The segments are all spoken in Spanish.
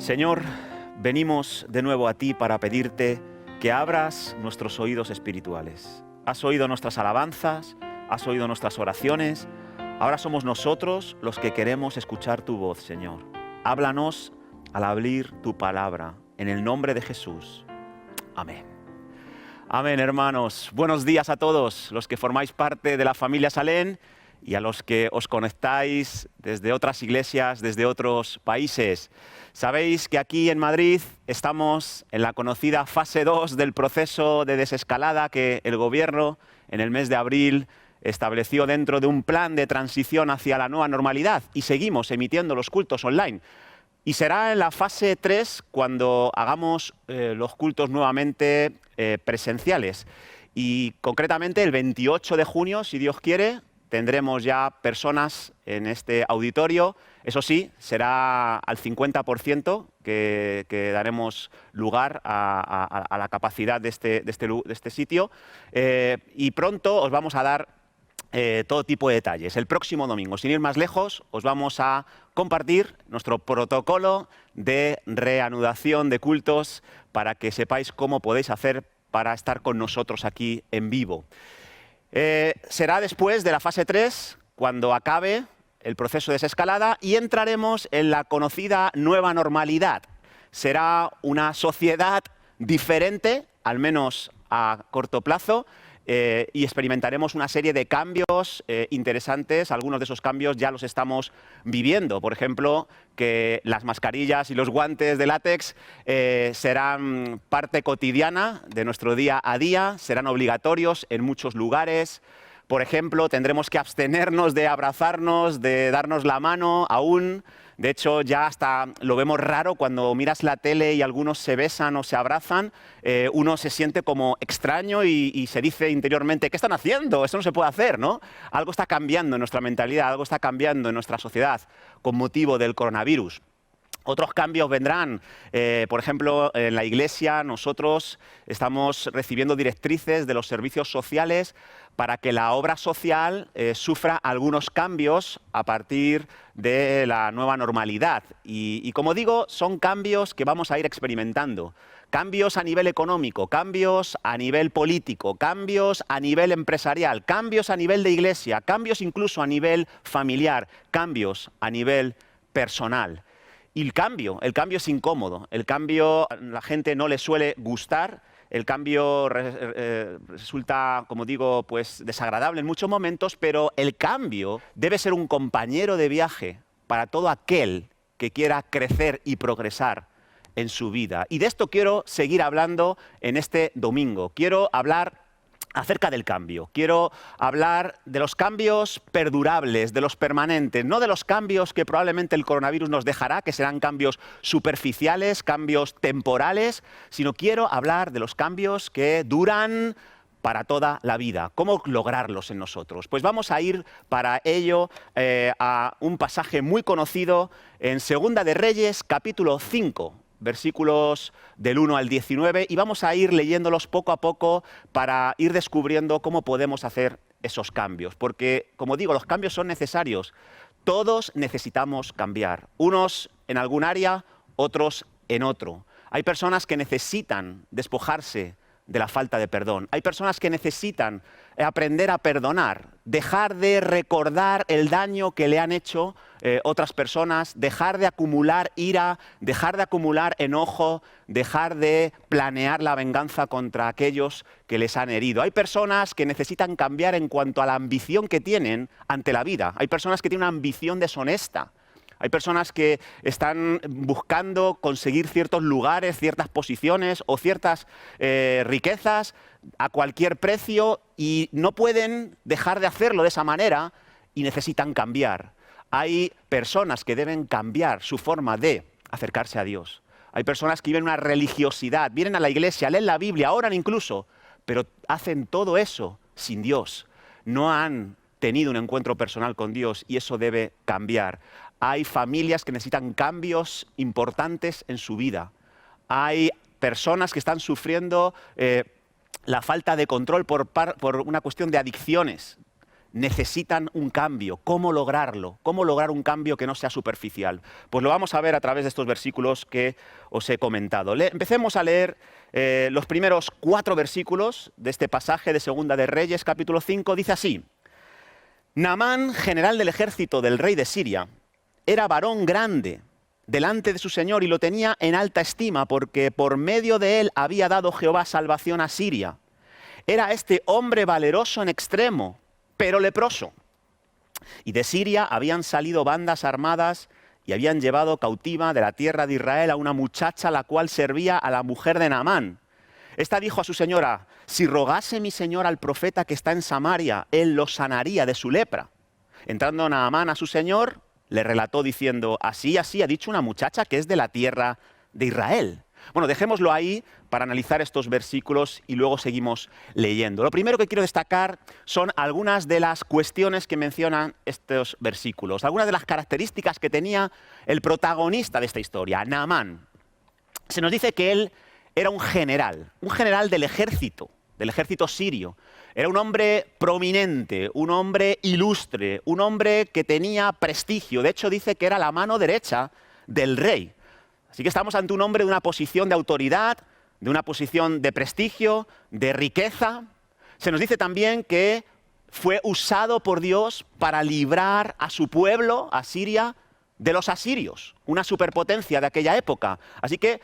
Señor, venimos de nuevo a ti para pedirte que abras nuestros oídos espirituales. Has oído nuestras alabanzas, has oído nuestras oraciones. Ahora somos nosotros los que queremos escuchar tu voz, Señor. Háblanos al abrir tu palabra, en el nombre de Jesús. Amén. Amén, hermanos. Buenos días a todos los que formáis parte de la familia Salén y a los que os conectáis desde otras iglesias, desde otros países. Sabéis que aquí en Madrid estamos en la conocida fase 2 del proceso de desescalada que el gobierno en el mes de abril estableció dentro de un plan de transición hacia la nueva normalidad y seguimos emitiendo los cultos online. Y será en la fase 3 cuando hagamos los cultos nuevamente presenciales. Y concretamente el 28 de junio, si Dios quiere, tendremos ya personas en este auditorio. Eso sí, será al 50% que daremos lugar a la capacidad de este sitio. Y pronto os vamos a dar todo tipo de detalles. El próximo domingo, sin ir más lejos, os vamos a compartir nuestro protocolo de reanudación de cultos para que sepáis cómo podéis hacer para estar con nosotros aquí en vivo. Será después de la fase 3, cuando acabe el proceso de desescalada y entraremos en la conocida nueva normalidad. Será una sociedad diferente, al menos a corto plazo, y experimentaremos una serie de cambios interesantes. Algunos de esos cambios ya los estamos viviendo. Por ejemplo, que las mascarillas y los guantes de látex serán parte cotidiana de nuestro día a día, serán obligatorios en muchos lugares. Por ejemplo, tendremos que abstenernos de abrazarnos, de darnos la mano aún. De hecho, ya hasta lo vemos raro cuando miras la tele y algunos se besan o se abrazan. Uno se siente como extraño y se dice interiormente, ¿qué están haciendo? Eso no se puede hacer, ¿no? Algo está cambiando en nuestra mentalidad, algo está cambiando en nuestra sociedad con motivo del coronavirus. Otros cambios vendrán. Por ejemplo, en la Iglesia nosotros estamos recibiendo directrices de los servicios sociales para que la obra social sufra algunos cambios a partir de la nueva normalidad. Y como digo, son cambios que vamos a ir experimentando. Cambios a nivel económico, cambios a nivel político, cambios a nivel empresarial, cambios a nivel de iglesia, cambios incluso a nivel familiar, cambios a nivel personal. Y el cambio es incómodo, el cambio a la gente no le suele gustar, el cambio resulta, como digo, pues desagradable en muchos momentos, pero el cambio debe ser un compañero de viaje para todo aquel que quiera crecer y progresar en su vida. Y de esto quiero seguir hablando en este domingo. Quiero hablar acerca del cambio. Quiero hablar de los cambios perdurables, de los permanentes, no de los cambios que probablemente el coronavirus nos dejará, que serán cambios superficiales, cambios temporales, sino quiero hablar de los cambios que duran para toda la vida. ¿Cómo lograrlos en nosotros? Pues vamos a ir para ello a un pasaje muy conocido en Segunda de Reyes, capítulo 5. Versículos del 1 al 19, y vamos a ir leyéndolos poco a poco para ir descubriendo cómo podemos hacer esos cambios. Porque, como digo, los cambios son necesarios. Todos necesitamos cambiar. Unos en algún área, otros en otro. Hay personas que necesitan despojarse de la falta de perdón. Hay personas que necesitan aprender a perdonar, dejar de recordar el daño que le han hecho otras personas, dejar de acumular ira, dejar de acumular enojo, dejar de planear la venganza contra aquellos que les han herido. Hay personas que necesitan cambiar en cuanto a la ambición que tienen ante la vida. Hay personas que tienen una ambición deshonesta. Hay personas que están buscando conseguir ciertos lugares, ciertas posiciones o ciertas riquezas a cualquier precio y no pueden dejar de hacerlo de esa manera y necesitan cambiar. Hay personas que deben cambiar su forma de acercarse a Dios. Hay personas que viven una religiosidad, vienen a la iglesia, leen la Biblia, oran incluso, pero hacen todo eso sin Dios. No han tenido un encuentro personal con Dios y eso debe cambiar. Hay familias que necesitan cambios importantes en su vida. Hay personas que están sufriendo la falta de control por una cuestión de adicciones. necesitan un cambio. ¿Cómo lograrlo? ¿Cómo lograr un cambio que no sea superficial? Pues lo vamos a ver a través de estos versículos que os he comentado. Empecemos a leer los primeros 4 versículos de este pasaje de Segunda de Reyes, capítulo 5. Dice así: Naamán, general del ejército del rey de Siria, era varón grande delante de su señor y lo tenía en alta estima porque por medio de él había dado Jehová salvación a Siria. Era este hombre valeroso en extremo, pero leproso. Y de Siria habían salido bandas armadas y habían llevado cautiva de la tierra de Israel a una muchacha la cual servía a la mujer de Naamán. Esta dijo a su señora: si rogase mi señor al profeta que está en Samaria, él lo sanaría de su lepra. Entrando Naamán a su señor, le relató diciendo: así ha dicho una muchacha que es de la tierra de Israel. Bueno, dejémoslo ahí para analizar estos versículos y luego seguimos leyendo. Lo primero que quiero destacar son algunas de las cuestiones que mencionan estos versículos, algunas de las características que tenía el protagonista de esta historia, Naamán. Se nos dice que él era un general del ejército sirio. Era un hombre prominente, un hombre ilustre, un hombre que tenía prestigio. De hecho, dice que era la mano derecha del rey. Así que estamos ante un hombre de una posición de autoridad, de una posición de prestigio, de riqueza. Se nos dice también que fue usado por Dios para librar a su pueblo, a Siria, de los asirios, una superpotencia de aquella época. Así que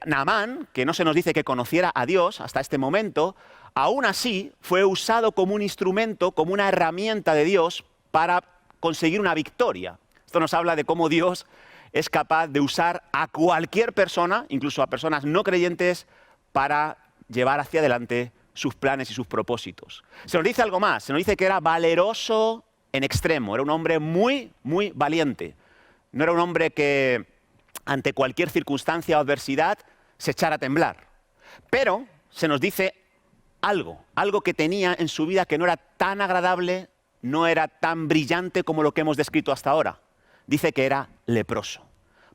Naamán, que no se nos dice que conociera a Dios hasta este momento, aún así fue usado como un instrumento, como una herramienta de Dios para conseguir una victoria. Esto nos habla de cómo Dios es capaz de usar a cualquier persona, incluso a personas no creyentes, para llevar hacia adelante sus planes y sus propósitos. Se nos dice algo más, se nos dice que era valeroso en extremo, era un hombre muy, muy valiente. No era un hombre que ante cualquier circunstancia o adversidad se echara a temblar. Pero se nos dice algo que tenía en su vida que no era tan agradable, no era tan brillante como lo que hemos descrito hasta ahora. Dice que era leproso.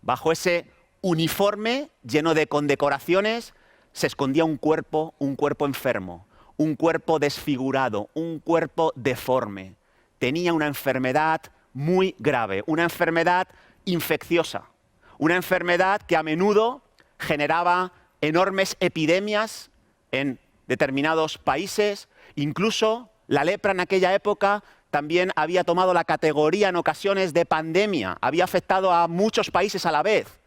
Bajo ese uniforme lleno de condecoraciones se escondía un cuerpo enfermo, un cuerpo desfigurado, un cuerpo deforme. Tenía una enfermedad muy grave, una enfermedad infecciosa, una enfermedad que a menudo generaba enormes epidemias en determinados países. Incluso la lepra en aquella época también había tomado la categoría en ocasiones de pandemia, había afectado a muchos países a la vez.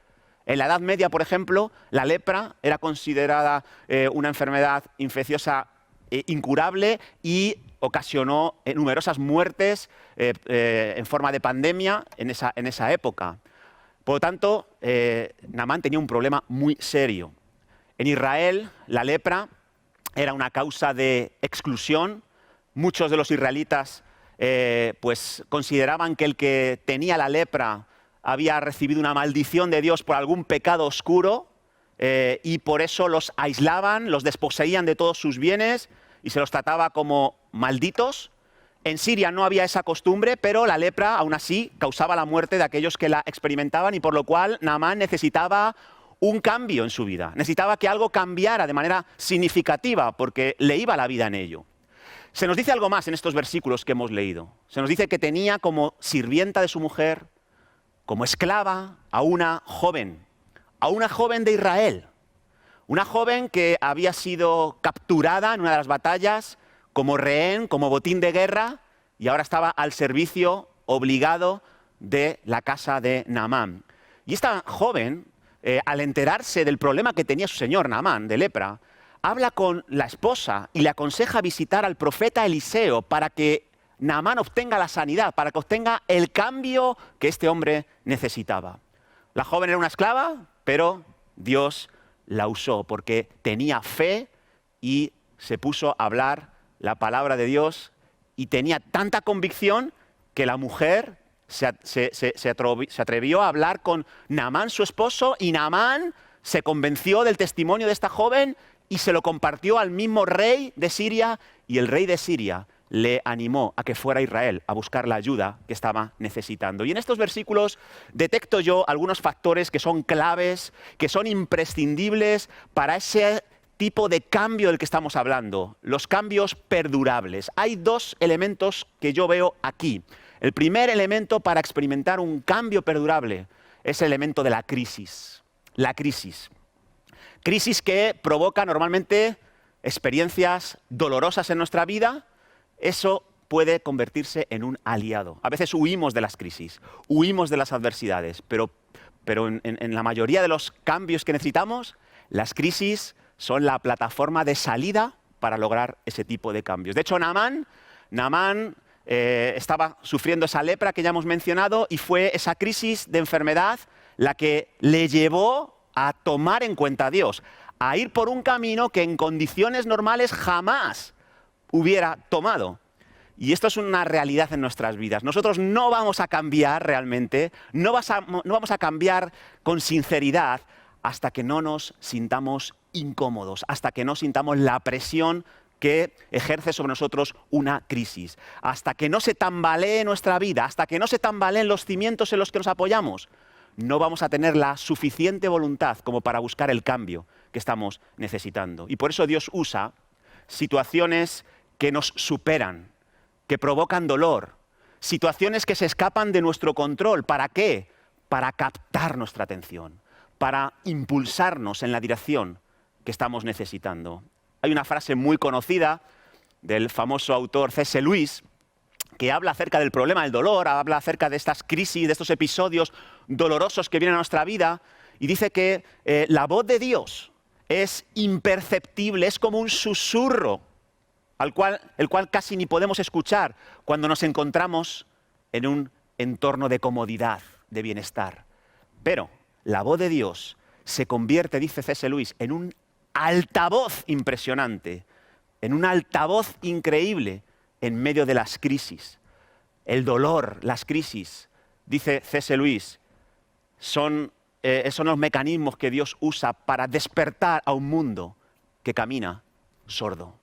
En la Edad Media, por ejemplo, la lepra era considerada una enfermedad infecciosa incurable y ocasionó numerosas muertes en forma de pandemia en esa época. Por lo tanto, Naamán tenía un problema muy serio. En Israel, la lepra era una causa de exclusión. Muchos de los israelitas pues consideraban que el que tenía la lepra había recibido una maldición de Dios por algún pecado oscuro y por eso los aislaban, los desposeían de todos sus bienes y se los trataba como malditos. En Siria no había esa costumbre, pero la lepra aún así causaba la muerte de aquellos que la experimentaban y por lo cual Naamán necesitaba un cambio en su vida. Necesitaba que algo cambiara de manera significativa porque le iba la vida en ello. Se nos dice algo más en estos versículos que hemos leído. Se nos dice que tenía como sirvienta de su mujer, como esclava, a una joven de Israel. Una joven que había sido capturada en una de las batallas como rehén, como botín de guerra, y ahora estaba al servicio obligado de la casa de Naamán. Y esta joven, al enterarse del problema que tenía su señor Naamán, de lepra, habla con la esposa y le aconseja visitar al profeta Eliseo para que Naamán obtenga la sanidad, para que obtenga el cambio que este hombre necesitaba. La joven era una esclava, pero Dios la usó porque tenía fe y se puso a hablar la palabra de Dios y tenía tanta convicción que la mujer se atrevió a hablar con Naamán, su esposo, y Naamán se convenció del testimonio de esta joven y se lo compartió al mismo rey de Siria, y el rey de Siria le animó a que fuera a Israel a buscar la ayuda que estaba necesitando. Y en estos versículos detecto yo algunos factores que son claves, que son imprescindibles para ese tipo de cambio del que estamos hablando, los cambios perdurables. Hay dos elementos que yo veo aquí. El primer elemento para experimentar un cambio perdurable es el elemento de la crisis. La crisis. Crisis que provoca normalmente experiencias dolorosas en nuestra vida. Eso puede convertirse en un aliado. A veces huimos de las crisis, huimos de las adversidades, pero en la mayoría de los cambios que necesitamos, las crisis son la plataforma de salida para lograr ese tipo de cambios. De hecho, Naamán estaba sufriendo esa lepra que ya hemos mencionado y fue esa crisis de enfermedad la que le llevó a tomar en cuenta a Dios, a ir por un camino que en condiciones normales jamás hubiera tomado. Y esto es una realidad en nuestras vidas. Nosotros no vamos a cambiar realmente, no vamos a cambiar con sinceridad hasta que no nos sintamos incómodos, hasta que no sintamos la presión que ejerce sobre nosotros una crisis, hasta que no se tambalee nuestra vida, hasta que no se tambaleen los cimientos en los que nos apoyamos. No vamos a tener la suficiente voluntad como para buscar el cambio que estamos necesitando. Y por eso Dios usa situaciones que nos superan, que provocan dolor, situaciones que se escapan de nuestro control. ¿Para qué? Para captar nuestra atención, para impulsarnos en la dirección que estamos necesitando. Hay una frase muy conocida del famoso autor C.S. Lewis que habla acerca del problema del dolor, habla acerca de estas crisis, de estos episodios dolorosos que vienen a nuestra vida, y dice que la voz de Dios es imperceptible, es como un susurro, el cual casi ni podemos escuchar cuando nos encontramos en un entorno de comodidad, de bienestar. Pero la voz de Dios se convierte, dice C.S. Lewis, en un altavoz impresionante, en un altavoz increíble en medio de las crisis. El dolor, las crisis, dice C.S. Lewis, son los mecanismos que Dios usa para despertar a un mundo que camina sordo.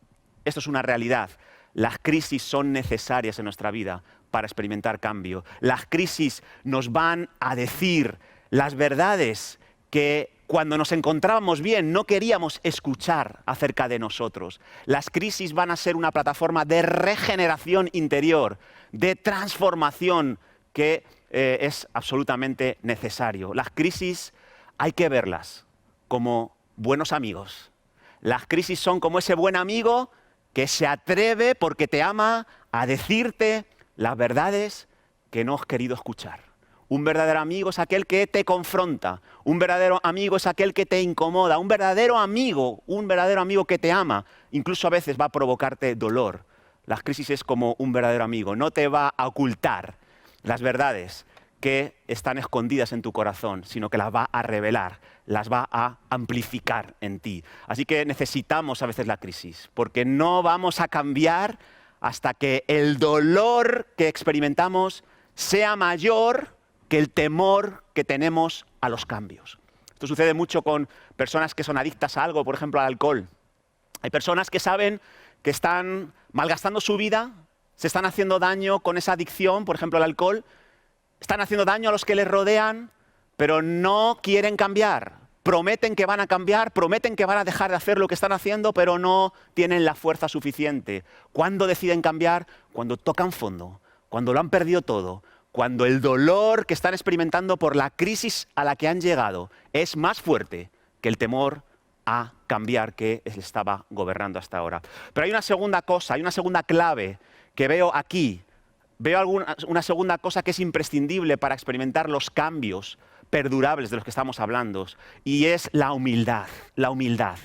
Esto es una realidad. Las crisis son necesarias en nuestra vida para experimentar cambio. Las crisis nos van a decir las verdades que cuando nos encontrábamos bien no queríamos escuchar acerca de nosotros. Las crisis van a ser una plataforma de regeneración interior, de transformación que es absolutamente necesario. Las crisis hay que verlas como buenos amigos. Las crisis son como ese buen amigo que se atreve porque te ama a decirte las verdades que no has querido escuchar. Un verdadero amigo es aquel que te confronta, un verdadero amigo es aquel que te incomoda, un verdadero amigo que te ama, incluso a veces va a provocarte dolor. Las crisis es como un verdadero amigo, no te va a ocultar las verdades que están escondidas en tu corazón, sino que las va a revelar, las va a amplificar en ti. Así que necesitamos a veces la crisis, porque no vamos a cambiar hasta que el dolor que experimentamos sea mayor que el temor que tenemos a los cambios. Esto sucede mucho con personas que son adictas a algo, por ejemplo al alcohol. Hay personas que saben que están malgastando su vida, se están haciendo daño con esa adicción, por ejemplo al alcohol, están haciendo daño a los que les rodean, pero no quieren cambiar. Prometen que van a cambiar, prometen que van a dejar de hacer lo que están haciendo, pero no tienen la fuerza suficiente. ¿Cuándo deciden cambiar? Cuando tocan fondo, cuando lo han perdido todo, cuando el dolor que están experimentando por la crisis a la que han llegado es más fuerte que el temor a cambiar que les estaba gobernando hasta ahora. Pero hay una segunda cosa, hay una segunda clave que veo aquí. Veo una segunda cosa que es imprescindible para experimentar los cambios perdurables de los que estamos hablando, y es la humildad. La humildad.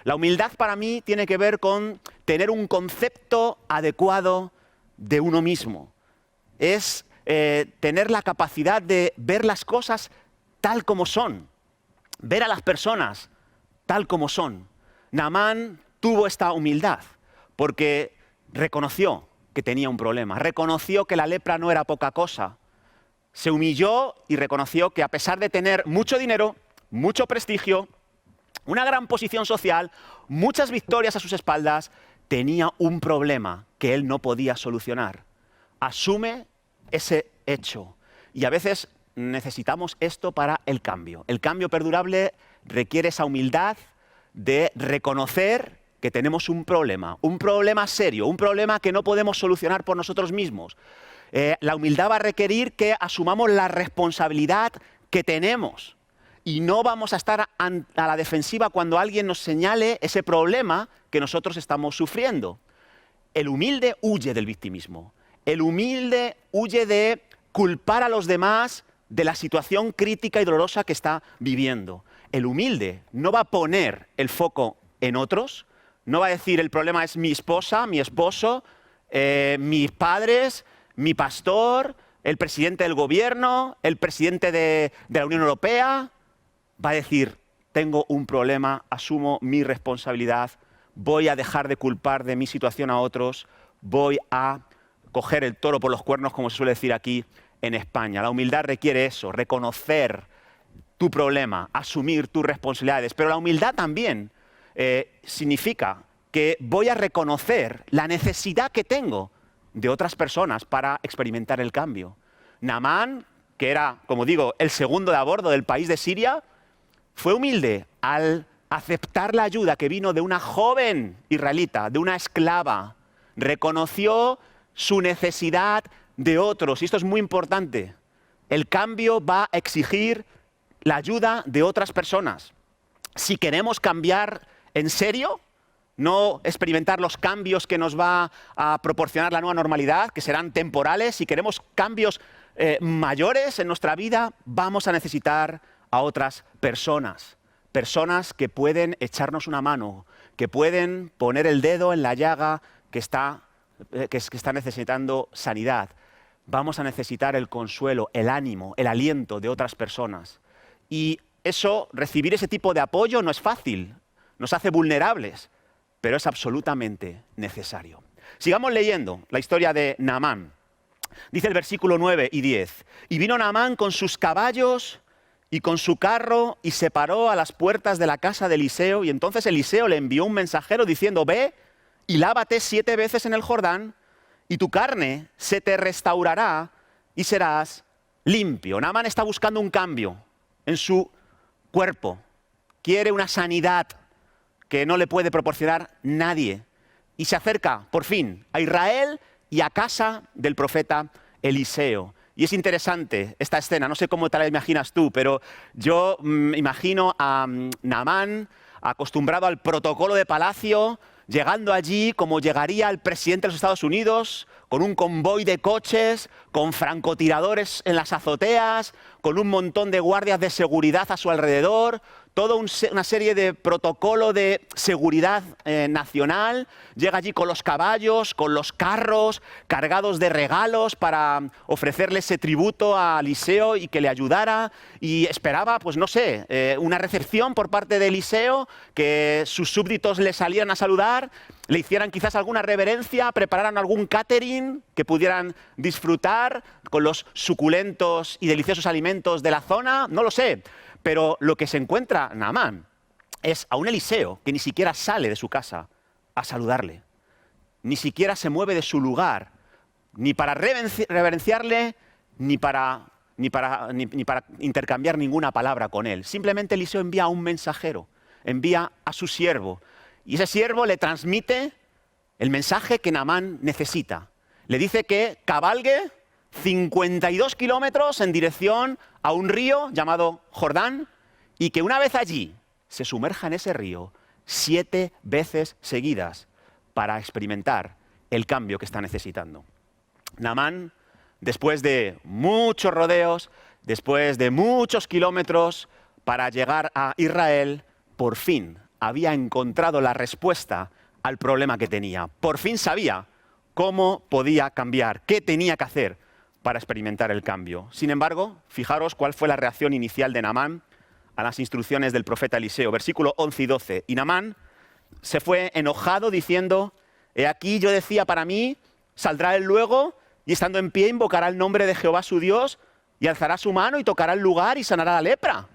La humildad para mí tiene que ver con tener un concepto adecuado de uno mismo. Es tener la capacidad de ver las cosas tal como son, ver a las personas tal como son. Naamán tuvo esta humildad porque reconoció que tenía un problema, reconoció que la lepra no era poca cosa, se humilló y reconoció que a pesar de tener mucho dinero, mucho prestigio, una gran posición social, muchas victorias a sus espaldas, tenía un problema que él no podía solucionar. Asume ese hecho. Y a veces necesitamos esto para el cambio. El cambio perdurable requiere esa humildad de reconocer que tenemos un problema serio, un problema que no podemos solucionar por nosotros mismos. La humildad va a requerir que asumamos la responsabilidad que tenemos y no vamos a estar a la defensiva cuando alguien nos señale ese problema que nosotros estamos sufriendo. El humilde huye del victimismo. El humilde huye de culpar a los demás de la situación crítica y dolorosa que está viviendo. El humilde no va a poner el foco en otros, no va a decir el problema es mi esposa, mi esposo, mis padres, mi pastor, el presidente del gobierno, el presidente de la Unión Europea. Va a decir, tengo un problema, asumo mi responsabilidad, voy a dejar de culpar de mi situación a otros, voy a coger el toro por los cuernos, como se suele decir aquí en España. La humildad requiere eso, reconocer tu problema, asumir tus responsabilidades. Pero la humildad también significa que voy a reconocer la necesidad que tengo de otras personas para experimentar el cambio. Naamán, que era, como digo, el segundo de a bordo del país de Siria, fue humilde al aceptar la ayuda que vino de una joven israelita, de una esclava. Reconoció su necesidad de otros. Y esto es muy importante. El cambio va a exigir la ayuda de otras personas. Si queremos cambiar en serio, no experimentar los cambios que nos va a proporcionar la nueva normalidad, que serán temporales, si queremos cambios mayores en nuestra vida, vamos a necesitar a otras personas. Personas que pueden echarnos una mano, que pueden poner el dedo en la llaga que está necesitando sanidad. Vamos a necesitar el consuelo, el ánimo, el aliento de otras personas. Y eso, recibir ese tipo de apoyo no es fácil, nos hace vulnerables, pero es absolutamente necesario. Sigamos leyendo la historia de Naamán. Dice el versículo 9 y 10. Y vino Naamán con sus caballos y con su carro y se paró a las puertas de la casa de Eliseo. Y entonces Eliseo le envió un mensajero diciendo, ve y lávate 7 veces en el Jordán y tu carne se te restaurará y serás limpio. Naamán está buscando un cambio en su cuerpo. Quiere una sanidad que no le puede proporcionar nadie. Y se acerca, por fin, a Israel y a casa del profeta Eliseo. Y es interesante esta escena, no sé cómo te la imaginas tú, pero yo imagino a Naamán acostumbrado al protocolo de palacio, llegando allí como llegaría el presidente de los Estados Unidos, con un convoy de coches, con francotiradores en las azoteas, con un montón de guardias de seguridad a su alrededor, toda una serie de protocolo de seguridad nacional. Llega allí con los caballos, con los carros, cargados de regalos para ofrecerle ese tributo a Eliseo y que le ayudara. Y esperaba, pues no sé, una recepción por parte de Eliseo, que sus súbditos le salieran a saludar, le hicieran quizás alguna reverencia, prepararan algún catering que pudieran disfrutar con los suculentos y deliciosos alimentos de la zona, no lo sé. Pero lo que se encuentra Naamán es a un Eliseo que ni siquiera sale de su casa a saludarle, ni siquiera se mueve de su lugar, ni para reverenciarle, ni para intercambiar ninguna palabra con él. Simplemente Eliseo envía a un mensajero, envía a su siervo, y ese siervo le transmite el mensaje que Naamán necesita. Le dice que cabalgue 52 kilómetros en dirección a un río llamado Jordán y que una vez allí se sumerja en ese río 7 veces seguidas para experimentar el cambio que está necesitando. Naamán, después de muchos rodeos, después de muchos kilómetros para llegar a Israel, por fin había encontrado la respuesta al problema que tenía. Por fin sabía cómo podía cambiar, qué tenía que hacer para experimentar el cambio. Sin embargo, fijaros cuál fue la reacción inicial de Naamán a las instrucciones del profeta Eliseo. Versículo 11 y 12. Y Naamán se fue enojado diciendo, he aquí yo decía para mí, saldrá él luego y estando en pie invocará el nombre de Jehová su Dios y alzará su mano y tocará el lugar y sanará la lepra.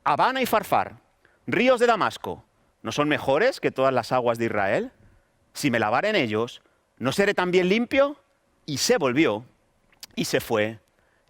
Habana y Farfar, ríos de Damasco, ¿no son mejores que todas las aguas de Israel? Si me lavare en ellos, ¿no seré también limpio? Y se volvió y se fue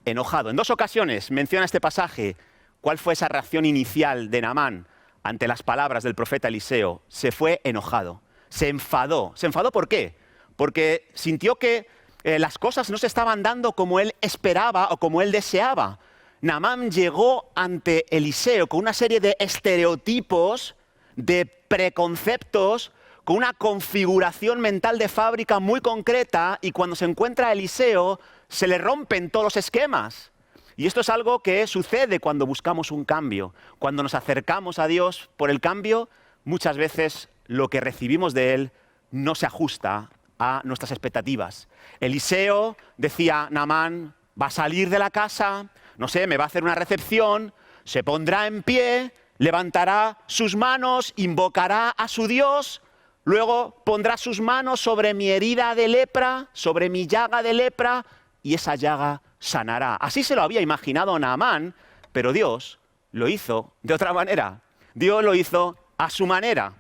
enojado. En 2 ocasiones menciona este pasaje cuál fue esa reacción inicial de Naamán ante las palabras del profeta Eliseo, se fue enojado, se enfadó. ¿Se enfadó por qué? Porque sintió que las cosas no se estaban dando como él esperaba o como él deseaba. Naamán llegó ante Eliseo con una serie de estereotipos, de preconceptos, con una configuración mental de fábrica muy concreta, y cuando se encuentra a Eliseo se le rompen todos los esquemas. Y esto es algo que sucede cuando buscamos un cambio. Cuando nos acercamos a Dios por el cambio, muchas veces lo que recibimos de Él no se ajusta a nuestras expectativas. Eliseo decía: Naamán va a salir de la casa, no sé, me va a hacer una recepción, se pondrá en pie, levantará sus manos, invocará a su Dios, luego pondrá sus manos sobre mi herida de lepra, sobre mi llaga de lepra, y esa llaga sanará. Así se lo había imaginado Naamán, pero Dios lo hizo de otra manera. Dios lo hizo a su manera.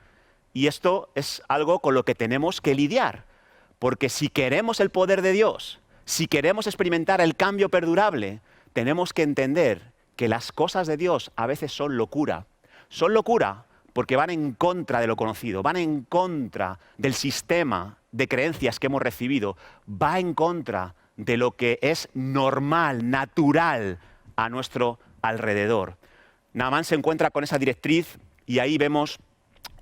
Y esto es algo con lo que tenemos que lidiar. Porque si queremos el poder de Dios, si queremos experimentar el cambio perdurable, tenemos que entender que las cosas de Dios a veces son locura. Son locura porque van en contra de lo conocido, van en contra del sistema de creencias que hemos recibido, va en contra de lo que es normal, natural a nuestro alrededor. Naamán se encuentra con esa directriz y ahí vemos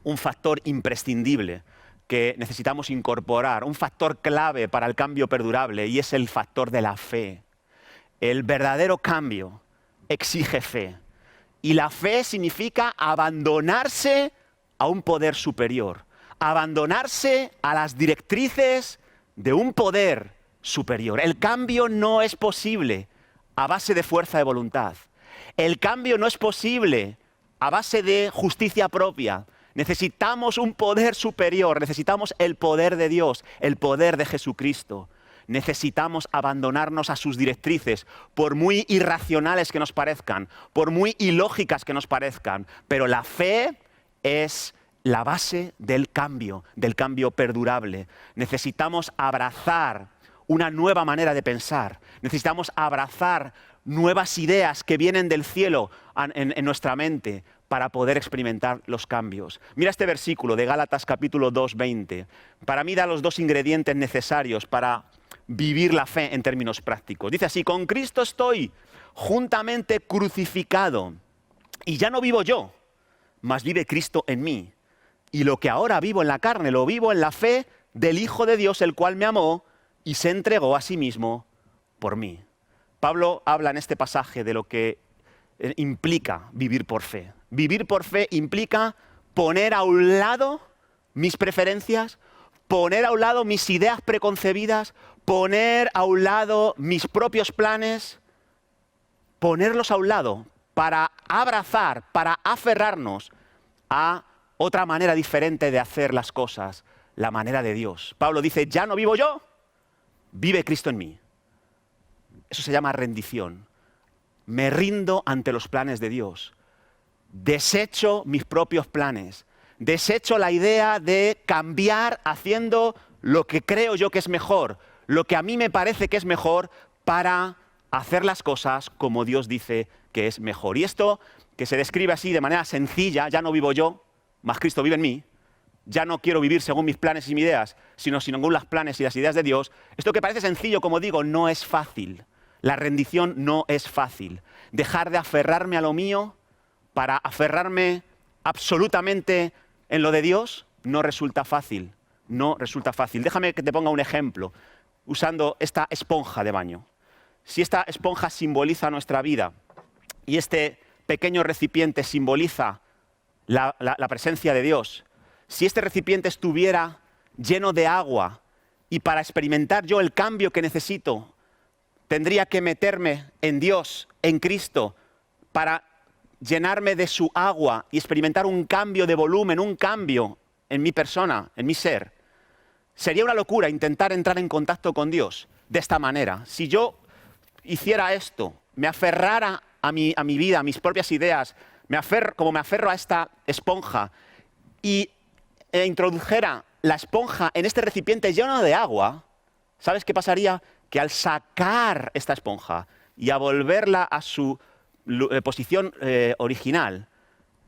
un factor imprescindible que necesitamos incorporar, un factor clave para el cambio perdurable, y es el factor de la fe. El verdadero cambio exige fe. Y la fe significa abandonarse a un poder superior, abandonarse a las directrices de un poder superior. El cambio no es posible a base de fuerza de voluntad. El cambio no es posible a base de justicia propia. Necesitamos un poder superior, necesitamos el poder de Dios, el poder de Jesucristo. Necesitamos abandonarnos a sus directrices, por muy irracionales que nos parezcan, por muy ilógicas que nos parezcan, pero la fe es la base del cambio perdurable. Necesitamos abrazar una nueva manera de pensar, necesitamos abrazar nuevas ideas que vienen del cielo en nuestra mente para poder experimentar los cambios. Mira este versículo de Gálatas capítulo 2, 20. Para mí da los dos ingredientes necesarios para vivir la fe en términos prácticos. Dice así: con Cristo estoy juntamente crucificado, y ya no vivo yo, mas vive Cristo en mí. Y lo que ahora vivo en la carne, lo vivo en la fe del Hijo de Dios, el cual me amó y se entregó a sí mismo por mí. Pablo habla en este pasaje de lo que implica vivir por fe. Vivir por fe implica poner a un lado mis preferencias, poner a un lado mis ideas preconcebidas, poner a un lado mis propios planes, ponerlos a un lado para abrazar, para aferrarnos a otra manera diferente de hacer las cosas, la manera de Dios. Pablo dice: ya no vivo yo, vive Cristo en mí. Eso se llama rendición. Me rindo ante los planes de Dios. Desecho mis propios planes. Desecho la idea de cambiar haciendo lo que creo yo que es mejor, lo que a mí me parece que es mejor, para hacer las cosas como Dios dice que es mejor. Y esto, que se describe así de manera sencilla: ya no vivo yo, mas Cristo vive en mí. Ya no quiero vivir según mis planes y mis ideas, sino según los planes y las ideas de Dios. Esto que parece sencillo, como digo, no es fácil. La rendición no es fácil. Dejar de aferrarme a lo mío para aferrarme absolutamente en lo de Dios no resulta fácil. No resulta fácil. Déjame que te ponga un ejemplo usando esta esponja de baño. Si esta esponja simboliza nuestra vida y este pequeño recipiente simboliza la presencia de Dios, si este recipiente estuviera lleno de agua y para experimentar yo el cambio que necesito, tendría que meterme en Dios, en Cristo, para llenarme de su agua y experimentar un cambio de volumen, un cambio en mi persona, en mi ser. Sería una locura intentar entrar en contacto con Dios de esta manera. Si yo hiciera esto, me aferrara a mi vida, a mis propias ideas, como me aferro a esta esponja, y introdujera la esponja en este recipiente lleno de agua, ¿sabes qué pasaría? Que al sacar esta esponja y a volverla a su posición original,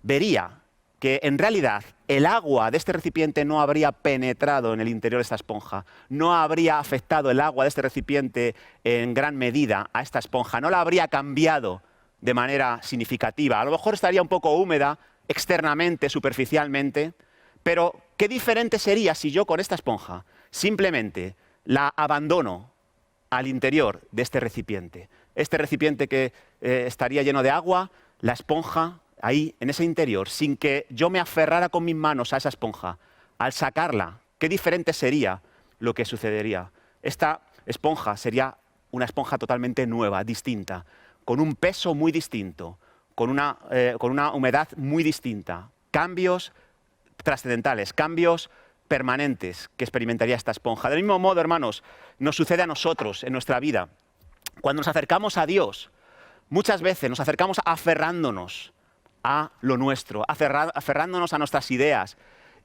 vería que en realidad el agua de este recipiente no habría penetrado en el interior de esta esponja, no habría afectado el agua de este recipiente en gran medida a esta esponja, no la habría cambiado de manera significativa. A lo mejor estaría un poco húmeda externamente, superficialmente, pero qué diferente sería si yo con esta esponja simplemente la abandono al interior de este recipiente. Este recipiente que estaría lleno de agua, la esponja ahí en ese interior, sin que yo me aferrara con mis manos a esa esponja. Al sacarla, qué diferente sería lo que sucedería. Esta esponja sería una esponja totalmente nueva, distinta, con un peso muy distinto, con una humedad muy distinta. Cambios trascendentales, cambios permanentes que experimentaría esta esponja. Del mismo modo, hermanos, nos sucede a nosotros en nuestra vida. Cuando nos acercamos a Dios, muchas veces nos acercamos aferrándonos a lo nuestro, aferrándonos a nuestras ideas,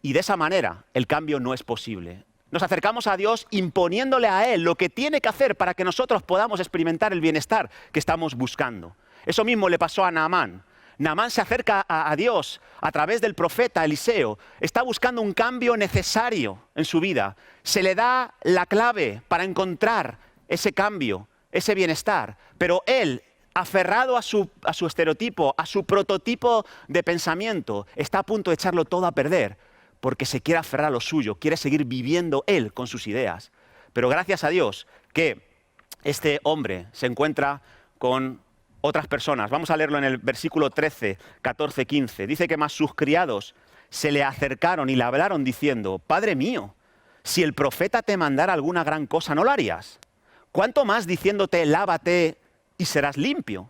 y de esa manera el cambio no es posible. Nos acercamos a Dios imponiéndole a Él lo que tiene que hacer para que nosotros podamos experimentar el bienestar que estamos buscando. Eso mismo le pasó a Naamán. Naamán se acerca a Dios a través del profeta Eliseo. Está buscando un cambio necesario en su vida. Se le da la clave para encontrar ese cambio, ese bienestar. Pero él, aferrado a su estereotipo, a su prototipo de pensamiento, está a punto de echarlo todo a perder porque se quiere aferrar a lo suyo, quiere seguir viviendo él con sus ideas. Pero gracias a Dios que este hombre se encuentra con otras personas. Vamos a leerlo en el versículo 13, 14, 15. Dice que más sus criados se le acercaron y le hablaron diciendo: Padre mío, si el profeta te mandara alguna gran cosa, ¿no lo harías? ¿Cuánto más diciéndote, lávate y serás limpio?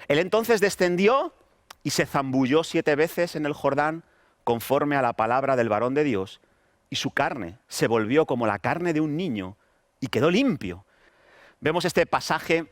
Él entonces descendió y se zambulló 7 veces en el Jordán, conforme a la palabra del varón de Dios, y su carne se volvió como la carne de un niño y quedó limpio. Vemos este pasaje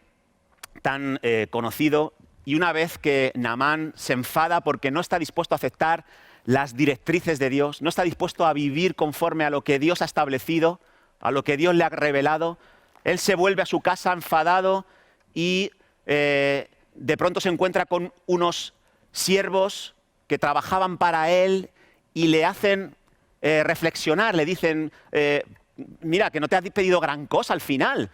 tan conocido, y una vez que Naamán se enfada porque no está dispuesto a aceptar las directrices de Dios, no está dispuesto a vivir conforme a lo que Dios ha establecido, a lo que Dios le ha revelado, él se vuelve a su casa enfadado y de pronto se encuentra con unos siervos que trabajaban para él y le hacen reflexionar, le dicen, mira, que no te has pedido gran cosa al final.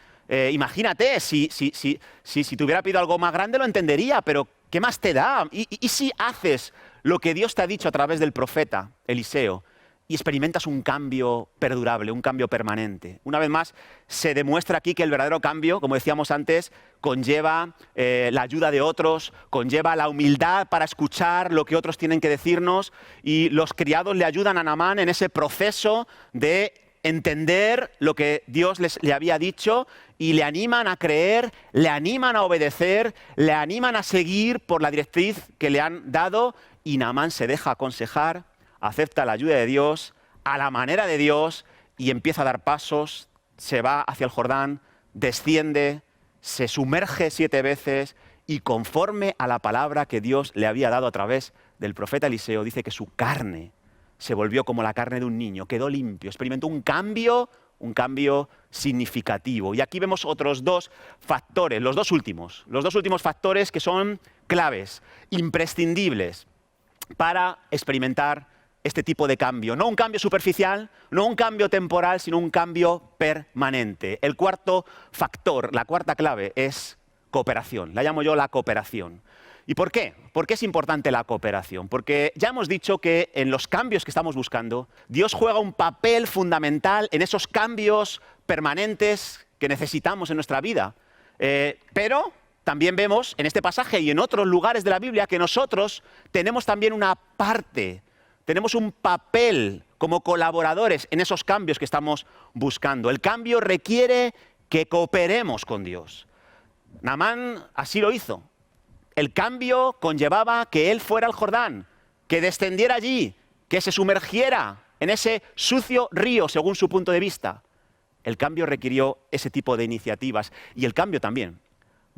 Imagínate, si te hubiera pedido algo más grande lo entendería, pero ¿qué más te da? ¿Y si haces lo que Dios te ha dicho a través del profeta Eliseo y experimentas un cambio perdurable, un cambio permanente? Una vez más, se demuestra aquí que el verdadero cambio, como decíamos antes, conlleva la ayuda de otros, conlleva la humildad para escuchar lo que otros tienen que decirnos, y los criados le ayudan a Naamán en ese proceso de entender lo que Dios le había dicho y le animan a creer, le animan a obedecer, le animan a seguir por la directriz que le han dado, y Naamán se deja aconsejar, acepta la ayuda de Dios, a la manera de Dios, y empieza a dar pasos, se va hacia el Jordán, desciende, se sumerge 7 veces, y conforme a la palabra que Dios le había dado a través del profeta Eliseo, dice que su carne se volvió como la carne de un niño, quedó limpio, experimentó un cambio significativo. Y aquí vemos otros 2 factores, los dos últimos factores que son claves, imprescindibles para experimentar este tipo de cambio. No un cambio superficial, no un cambio temporal, sino un cambio permanente. El cuarto factor, la cuarta clave es cooperación. La llamo yo la cooperación. ¿Y por qué? ¿Por qué es importante la cooperación? Porque ya hemos dicho que en los cambios que estamos buscando, Dios juega un papel fundamental en esos cambios permanentes que necesitamos en nuestra vida. Pero también vemos en este pasaje y en otros lugares de la Biblia que nosotros tenemos también una parte, tenemos un papel como colaboradores en esos cambios que estamos buscando. El cambio requiere que cooperemos con Dios. Naamán así lo hizo. El cambio conllevaba que él fuera al Jordán, que descendiera allí, que se sumergiera en ese sucio río, según su punto de vista. El cambio requirió ese tipo de iniciativas, y el cambio también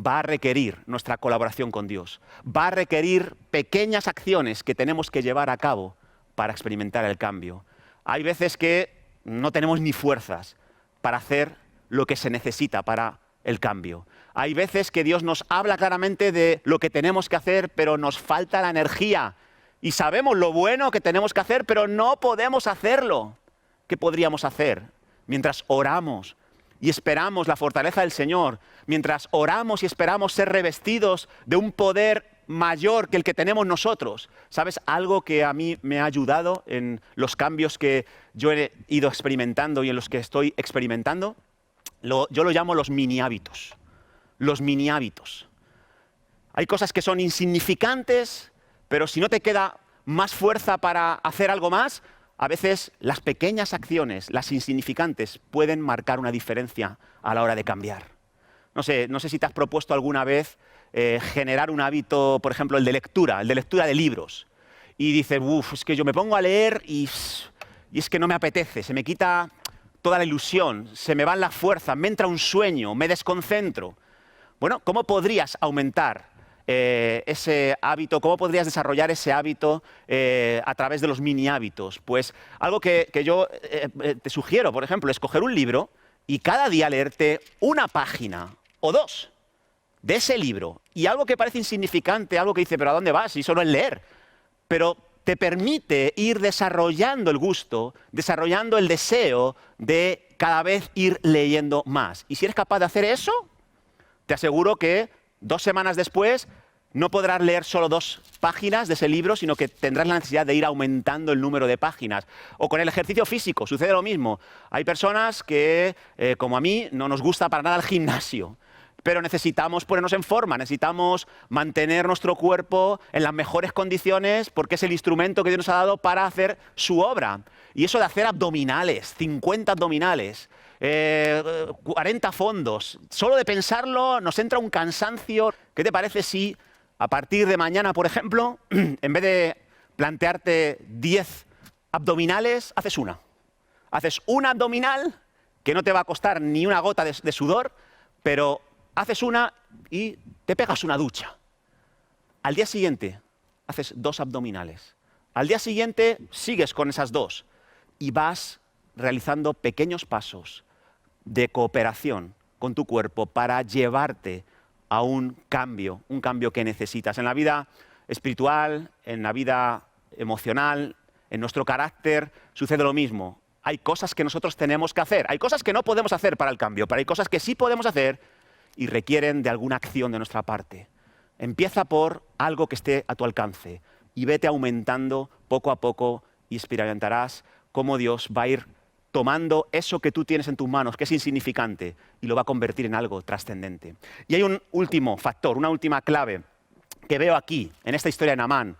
va a requerir nuestra colaboración con Dios. Va a requerir pequeñas acciones que tenemos que llevar a cabo para experimentar el cambio. Hay veces que no tenemos ni fuerzas para hacer lo que se necesita para el cambio. Hay veces que Dios nos habla claramente de lo que tenemos que hacer, pero nos falta la energía Y sabemos lo bueno que tenemos que hacer, pero no podemos hacerlo. ¿Qué podríamos hacer mientras oramos y esperamos la fortaleza del Señor? Mientras oramos y esperamos ser revestidos de un poder mayor que el que tenemos nosotros. ¿Sabes? Algo que a mí me ha ayudado en los cambios que yo he ido experimentando y en los que estoy experimentando, yo lo llamo los mini hábitos. Los mini hábitos. Hay cosas que son insignificantes, pero si no te queda más fuerza para hacer algo más, a veces las pequeñas acciones, las insignificantes, pueden marcar una diferencia a la hora de cambiar. No sé si te has propuesto alguna vez generar un hábito, por ejemplo, el de lectura de libros. Y dices, es que yo me pongo a leer y es que no me apetece, se me quita toda la ilusión, se me van las fuerzas, me entra un sueño, me desconcentro. Bueno, ¿cómo podrías aumentar ese hábito? ¿Cómo podrías desarrollar ese hábito a través de los mini hábitos? Pues algo que yo te sugiero, por ejemplo, es coger un libro y cada día leerte una página o dos de ese libro. Y algo que parece insignificante, algo que dice, ¿pero a dónde vas? Y solo es leer. Pero te permite ir desarrollando el gusto, desarrollando el deseo de cada vez ir leyendo más. Y si eres capaz de hacer eso, te aseguro que 2 semanas después no podrás leer solo 2 páginas de ese libro, sino que tendrás la necesidad de ir aumentando el número de páginas. O con el ejercicio físico, sucede lo mismo. Hay personas que, como a mí, no nos gusta para nada el gimnasio. Pero necesitamos ponernos en forma, necesitamos mantener nuestro cuerpo en las mejores condiciones porque es el instrumento que Dios nos ha dado para hacer su obra. Y eso de hacer abdominales, 50 abdominales, 40 fondos, solo de pensarlo nos entra un cansancio. ¿Qué te parece si a partir de mañana, por ejemplo, en vez de plantearte 10 abdominales, haces una? Haces una abdominal que no te va a costar ni una gota de sudor, pero haces una y te pegas una ducha. Al día siguiente haces 2 abdominales. Al día siguiente sigues con esas 2 y vas realizando pequeños pasos de cooperación con tu cuerpo para llevarte a un cambio que necesitas. En la vida espiritual, en la vida emocional, en nuestro carácter, sucede lo mismo. Hay cosas que nosotros tenemos que hacer. Hay cosas que no podemos hacer para el cambio, pero hay cosas que sí podemos hacer y requieren de alguna acción de nuestra parte. Empieza por algo que esté a tu alcance y vete aumentando poco a poco y experimentarás cómo Dios va a ir tomando eso que tú tienes en tus manos, que es insignificante, y lo va a convertir en algo trascendente. Y hay un último factor, una última clave que veo aquí, en esta historia de Naamán,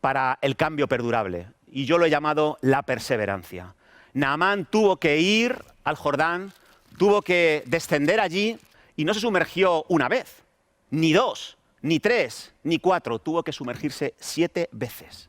para el cambio perdurable. Y yo lo he llamado la perseverancia. Naamán tuvo que ir al Jordán, tuvo que descender allí, y no se sumergió una vez, ni 2, ni 3, ni 4. Tuvo que sumergirse 7 veces.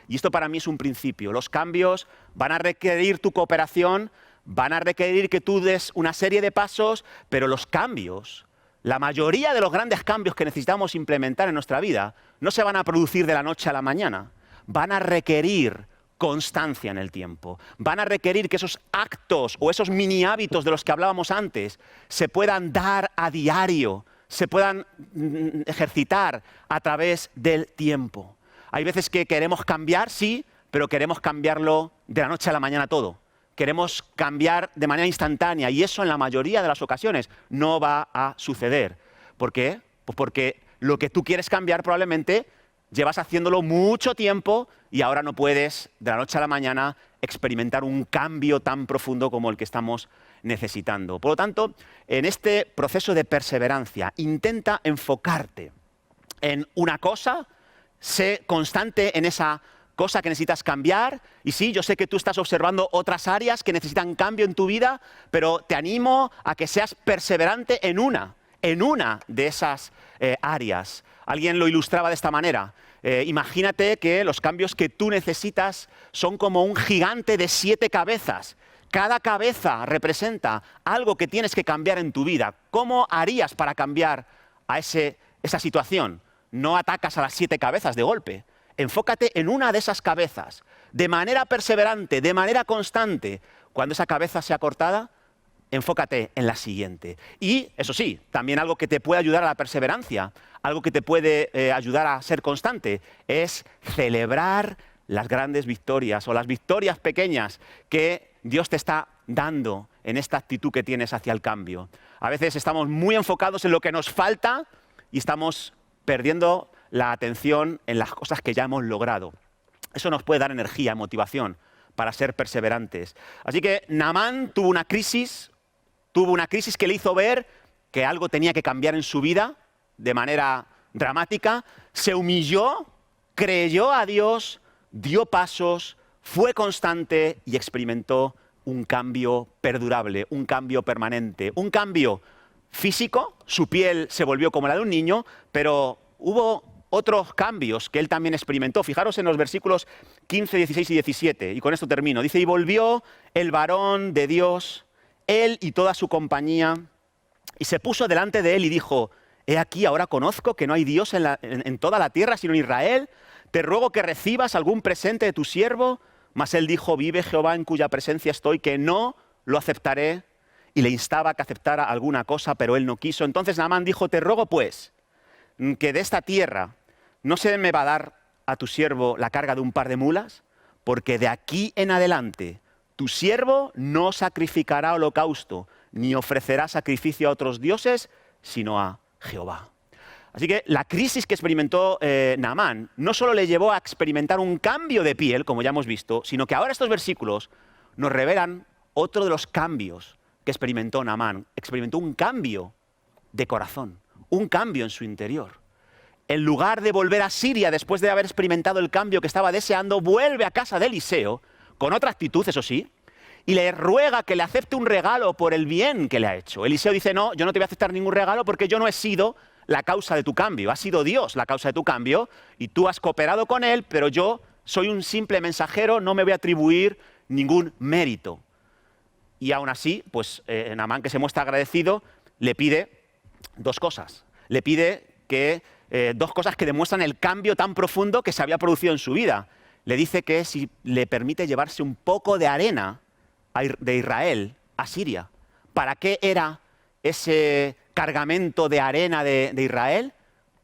Y esto para mí es un principio. Los cambios van a requerir tu cooperación, van a requerir que tú des una serie de pasos, pero los cambios, la mayoría de los grandes cambios que necesitamos implementar en nuestra vida, no se van a producir de la noche a la mañana. Van a requerir constancia en el tiempo. Van a requerir que esos actos o esos mini hábitos de los que hablábamos antes se puedan dar a diario, se puedan ejercitar a través del tiempo. Hay veces que queremos cambiar, sí, pero queremos cambiarlo de la noche a la mañana todo. Queremos cambiar de manera instantánea y eso en la mayoría de las ocasiones no va a suceder. ¿Por qué? Pues porque lo que tú quieres cambiar probablemente llevas haciéndolo mucho tiempo y ahora no puedes de la noche a la mañana experimentar un cambio tan profundo como el que estamos necesitando. Por lo tanto, en este proceso de perseverancia, intenta enfocarte en una cosa, sé constante en esa cosa que necesitas cambiar. Y sí, yo sé que tú estás observando otras áreas que necesitan cambio en tu vida, pero te animo a que seas perseverante en una de esas áreas. Alguien lo ilustraba de esta manera. Imagínate que los cambios que tú necesitas son como un gigante de 7 cabezas. Cada cabeza representa algo que tienes que cambiar en tu vida. ¿Cómo harías para cambiar a esa situación? No atacas a las 7 cabezas de golpe. Enfócate en una de esas cabezas, de manera perseverante, de manera constante. Cuando esa cabeza sea cortada, enfócate en la siguiente. Y, eso sí, también algo que te puede ayudar a la perseverancia. algo que te puede ayudar a ser constante, es celebrar las grandes victorias o las victorias pequeñas que Dios te está dando en esta actitud que tienes hacia el cambio. A veces estamos muy enfocados en lo que nos falta y estamos perdiendo la atención en las cosas que ya hemos logrado. Eso nos puede dar energía, motivación para ser perseverantes. Así que Naamán tuvo una crisis que le hizo ver que algo tenía que cambiar en su vida de manera dramática, se humilló, creyó a Dios, dio pasos, fue constante y experimentó un cambio perdurable, un cambio permanente, un cambio físico. Su piel se volvió como la de un niño, pero hubo otros cambios que él también experimentó. Fijaros en los versículos 15, 16 y 17, y con esto termino. Dice, y volvió el varón de Dios, él y toda su compañía, y se puso delante de él y dijo, he aquí, ahora conozco que no hay Dios en toda la tierra sino en Israel. Te ruego que recibas algún presente de tu siervo. Mas él dijo, vive Jehová en cuya presencia estoy, que no lo aceptaré. Y le instaba a que aceptara alguna cosa, pero él no quiso. Entonces Naamán dijo, te ruego pues, que de esta tierra no se me va a dar a tu siervo la carga de un par de mulas, porque de aquí en adelante tu siervo no sacrificará holocausto, ni ofrecerá sacrificio a otros dioses, sino a Jehová. Así que la crisis que experimentó Naamán no solo le llevó a experimentar un cambio de piel, como ya hemos visto, sino que ahora estos versículos nos revelan otro de los cambios que experimentó Naamán. Experimentó un cambio de corazón, un cambio en su interior. En lugar de volver a Siria después de haber experimentado el cambio que estaba deseando, vuelve a casa de Eliseo, con otra actitud, eso sí, y le ruega que le acepte un regalo por el bien que le ha hecho. Eliseo dice, no, yo no te voy a aceptar ningún regalo porque yo no he sido la causa de tu cambio, ha sido Dios la causa de tu cambio y tú has cooperado con él, pero yo soy un simple mensajero, no me voy a atribuir ningún mérito. Y aún así, pues Naamán, que se muestra agradecido, le pide dos cosas. Le pide que dos cosas que demuestran el cambio tan profundo que se había producido en su vida. Le dice que si le permite llevarse un poco de arena de Israel a Siria. ¿Para qué era ese cargamento de arena de Israel?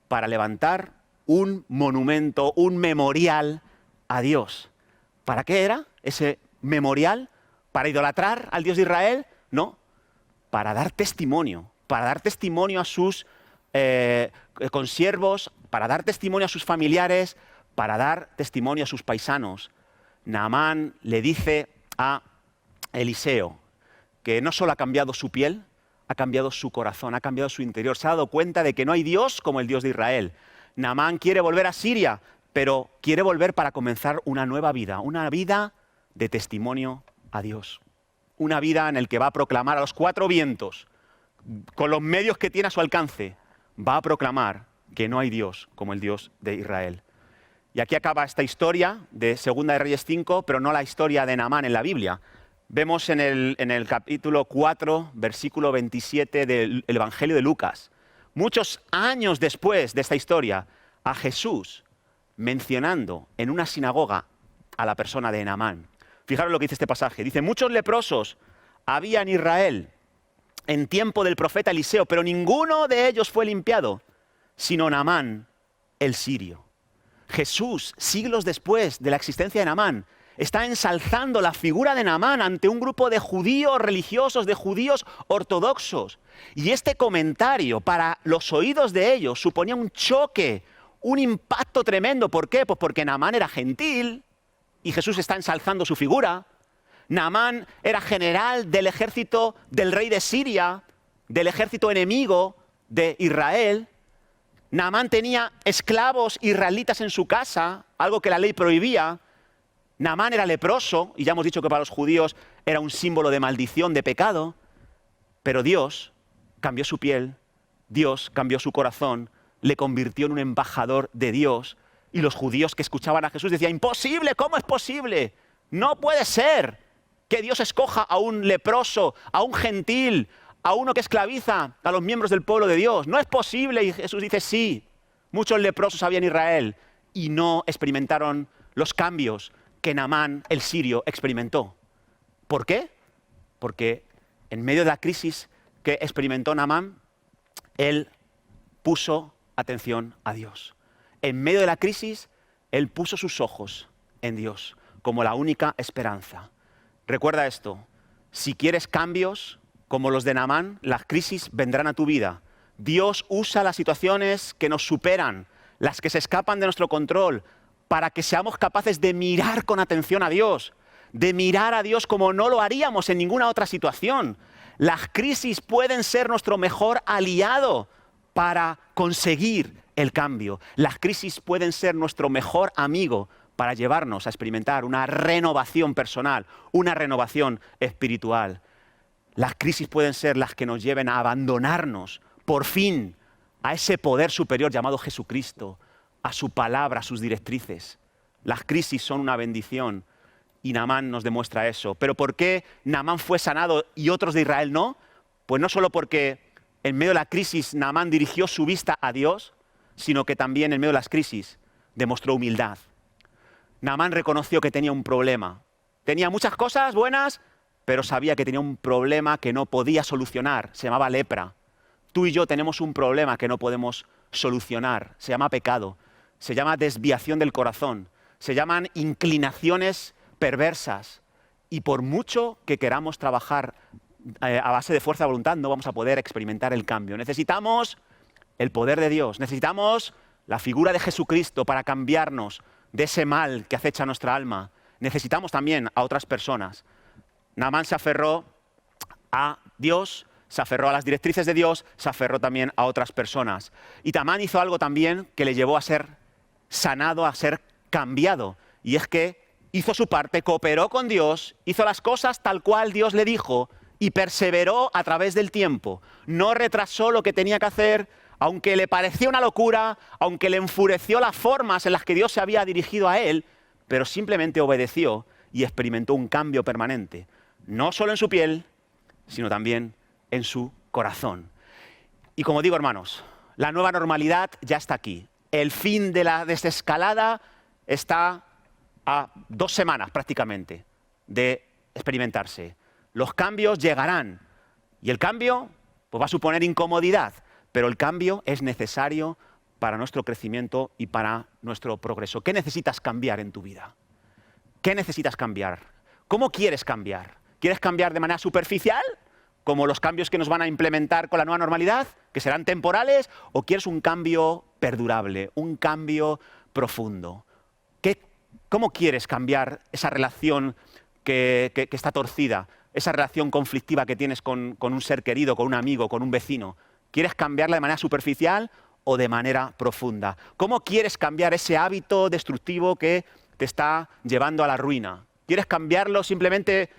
Para levantar un monumento, un memorial a Dios. ¿Para qué era ese memorial? ¿Para idolatrar al Dios de Israel? No, para dar testimonio a sus consiervos, para dar testimonio a sus familiares, para dar testimonio a sus paisanos. Naamán le dice a Eliseo que no solo ha cambiado su piel, ha cambiado su corazón, ha cambiado su interior. Se ha dado cuenta de que no hay Dios como el Dios de Israel. Naamán quiere volver a Siria, pero quiere volver para comenzar una nueva vida, una vida de testimonio a Dios. Una vida en la que va a proclamar a los cuatro vientos, con los medios que tiene a su alcance, va a proclamar que no hay Dios como el Dios de Israel. Y aquí acaba esta historia de Segunda de Reyes 5, pero no la historia de Naamán en la Biblia. Vemos en el capítulo 4, versículo 27 del Evangelio de Lucas, muchos años después de esta historia, a Jesús mencionando en una sinagoga a la persona de Naamán. Fijaros lo que dice este pasaje. Dice, muchos leprosos había en Israel en tiempo del profeta Eliseo, pero ninguno de ellos fue limpiado, sino Naamán el sirio. Jesús, siglos después de la existencia de Naamán, está ensalzando la figura de Naamán ante un grupo de judíos religiosos, de judíos ortodoxos. Y este comentario para los oídos de ellos suponía un choque, un impacto tremendo. ¿Por qué? Pues porque Naamán era gentil y Jesús está ensalzando su figura. Naamán era general del ejército del rey de Siria, del ejército enemigo de Israel. Naamán tenía esclavos israelitas en su casa, algo que la ley prohibía. Naamán era leproso, y ya hemos dicho que para los judíos era un símbolo de maldición, de pecado. Pero Dios cambió su piel, Dios cambió su corazón, le convirtió en un embajador de Dios. Y los judíos que escuchaban a Jesús decían, imposible, ¿cómo es posible? No puede ser que Dios escoja a un leproso, a un gentil, a uno que esclaviza a los miembros del pueblo de Dios. No es posible. Y Jesús dice, sí, muchos leprosos había en Israel y no experimentaron los cambios que Naamán el sirio experimentó. ¿Por qué? Porque en medio de la crisis que experimentó Naamán, él puso atención a Dios. En medio de la crisis, él puso sus ojos en Dios como la única esperanza. Recuerda esto, si quieres cambios como los de Naamán, las crisis vendrán a tu vida. Dios usa las situaciones que nos superan, las que se escapan de nuestro control, para que seamos capaces de mirar con atención a Dios, de mirar a Dios como no lo haríamos en ninguna otra situación. Las crisis pueden ser nuestro mejor aliado para conseguir el cambio. Las crisis pueden ser nuestro mejor amigo para llevarnos a experimentar una renovación personal, una renovación espiritual. Las crisis pueden ser las que nos lleven a abandonarnos, por fin, a ese poder superior llamado Jesucristo, a su palabra, a sus directrices. Las crisis son una bendición y Naamán nos demuestra eso. ¿Pero por qué Naamán fue sanado y otros de Israel no? Pues no solo porque en medio de la crisis Naamán dirigió su vista a Dios, sino que también en medio de las crisis demostró humildad. Naamán reconoció que tenía un problema. Tenía muchas cosas buenas, pero sabía que tenía un problema que no podía solucionar. Se llamaba lepra. Tú y yo tenemos un problema que no podemos solucionar. Se llama pecado. Se llama desviación del corazón. Se llaman inclinaciones perversas. Y por mucho que queramos trabajar a base de fuerza de voluntad, no vamos a poder experimentar el cambio. Necesitamos el poder de Dios. Necesitamos la figura de Jesucristo para cambiarnos de ese mal que acecha nuestra alma. Necesitamos también a otras personas. Naamán se aferró a Dios, se aferró a las directrices de Dios, se aferró también a otras personas. Y Naamán hizo algo también que le llevó a ser sanado, a ser cambiado. Y es que hizo su parte, cooperó con Dios, hizo las cosas tal cual Dios le dijo y perseveró a través del tiempo. No retrasó lo que tenía que hacer, aunque le parecía una locura, aunque le enfureció las formas en las que Dios se había dirigido a él, pero simplemente obedeció y experimentó un cambio permanente. No solo en su piel, sino también en su corazón. Y como digo, hermanos, la nueva normalidad ya está aquí. El fin de la desescalada está a 2 semanas prácticamente de experimentarse. Los cambios llegarán y el cambio pues, va a suponer incomodidad, pero el cambio es necesario para nuestro crecimiento y para nuestro progreso. ¿Qué necesitas cambiar en tu vida? ¿Qué necesitas cambiar? ¿Cómo quieres cambiar? ¿Quieres cambiar de manera superficial, como los cambios que nos van a implementar con la nueva normalidad, que serán temporales, o quieres un cambio perdurable, un cambio profundo? ¿Cómo quieres cambiar esa relación que está torcida, esa relación conflictiva que tienes con un ser querido, con un amigo, con un vecino? ¿Quieres cambiarla de manera superficial o de manera profunda? ¿Cómo quieres cambiar ese hábito destructivo que te está llevando a la ruina? ¿Quieres cambiarlo simplemente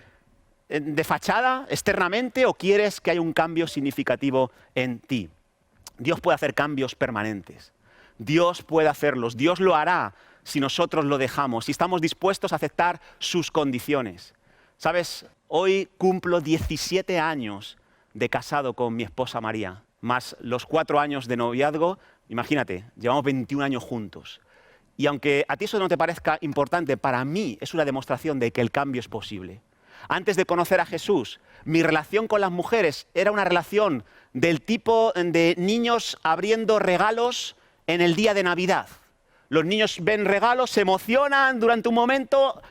de fachada, externamente, o quieres que haya un cambio significativo en ti? Dios puede hacer cambios permanentes. Dios puede hacerlos. Dios lo hará si nosotros lo dejamos, si estamos dispuestos a aceptar sus condiciones. ¿Sabes? Hoy cumplo 17 años de casado con mi esposa María, más los 4 años de noviazgo. Imagínate, llevamos 21 años juntos. Y aunque a ti eso no te parezca importante, para mí es una demostración de que el cambio es posible. Antes de conocer a Jesús, mi relación con las mujeres era una relación del tipo de niños abriendo regalos en el día de Navidad. Los niños ven regalos, se emocionan durante un momento,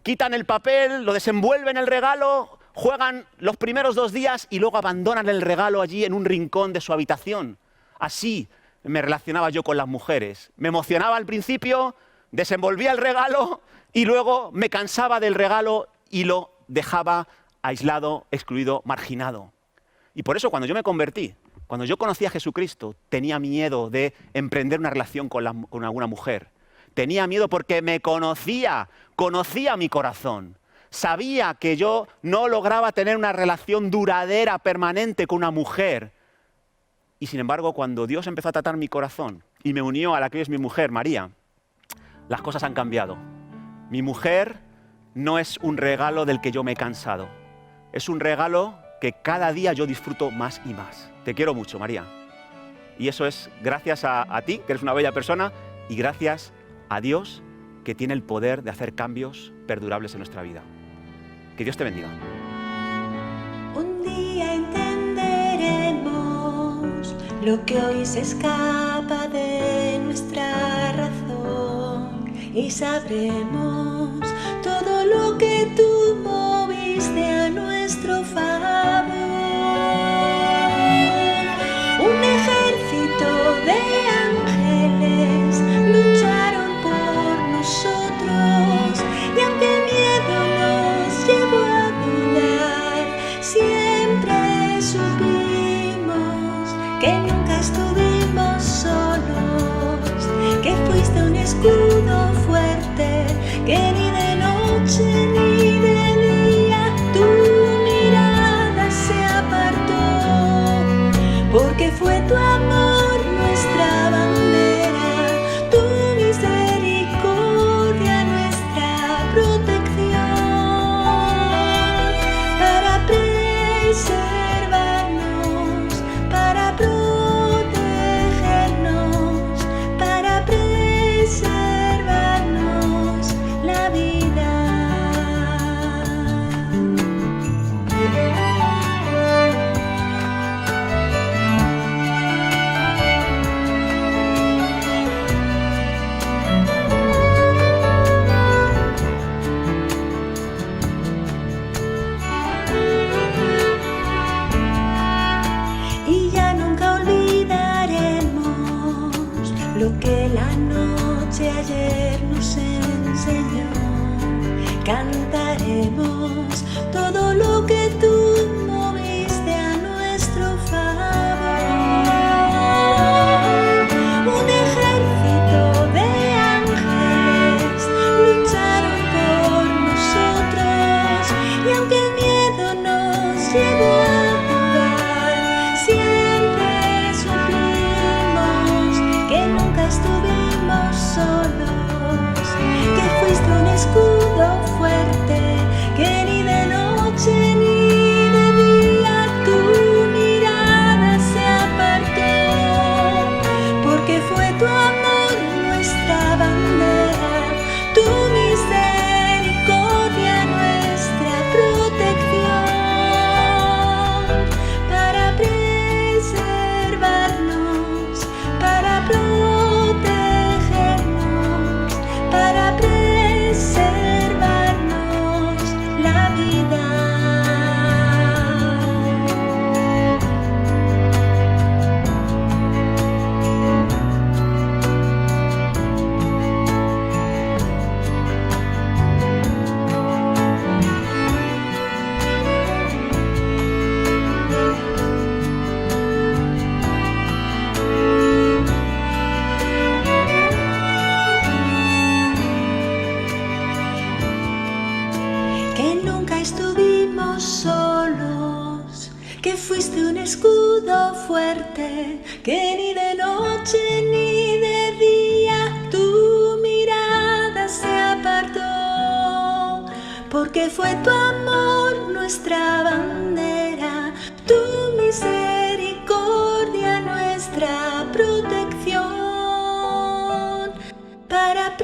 quitan el papel, lo desenvuelven el regalo, juegan los primeros 2 días y luego abandonan el regalo allí en un rincón de su habitación. Así me relacionaba yo con las mujeres. Me emocionaba al principio, desenvolvía el regalo y luego me cansaba del regalo y lo dejaba aislado, excluido, marginado. Y por eso cuando yo me convertí, cuando yo conocí a Jesucristo, tenía miedo de emprender una relación con alguna mujer. Tenía miedo porque me conocía mi corazón. Sabía que yo no lograba tener una relación duradera, permanente con una mujer. Y sin embargo, cuando Dios empezó a tratar mi corazón y me unió a la que es mi mujer, María, las cosas han cambiado. Mi mujer no es un regalo del que yo me he cansado. Es un regalo que cada día yo disfruto más y más. Te quiero mucho, María. Y eso es gracias a ti, que eres una bella persona, y gracias a Dios, que tiene el poder de hacer cambios perdurables en nuestra vida. Que Dios te bendiga. Un día entenderemos lo que hoy se escapa de nuestra razón y sabremos todo lo que tú moviste a nuestro favor. Un ejército de ángeles lucharon por nosotros y aunque el miedo nos llevó a dudar, siempre supimos que nunca estuvimos solos, que fuiste un escudo fuerte, que ni de noche ni de día tu mirada se apartó, porque fue tu amor nuestra bandera, tu misericordia nuestra protección, para preservarnos, para protegernos, para preservarnos la vida. Y ya nunca olvidaremos lo que la noche ayer nos enseñó. Cantaremos todo lo que tú moviste a nuestro favor. Un ejército de ángeles lucharon por nosotros y aunque el miedo nos llevó a dudar, siempre supimos que nunca estuvimos solos, que fuiste un escudo fuerte, que ni de noche ni de día tu mirada se apartó, porque fue tu amor nuestra bandera, tu misericordia nuestra protección, para preservarnos, para protegernos, para preservarnos la vida. Que nunca estuvimos solos, que fuiste un escudo fuerte, que ni de noche ni de día tu mirada se apartó, porque fue tu amor nuestra bandera, tu misericordia nuestra protección, para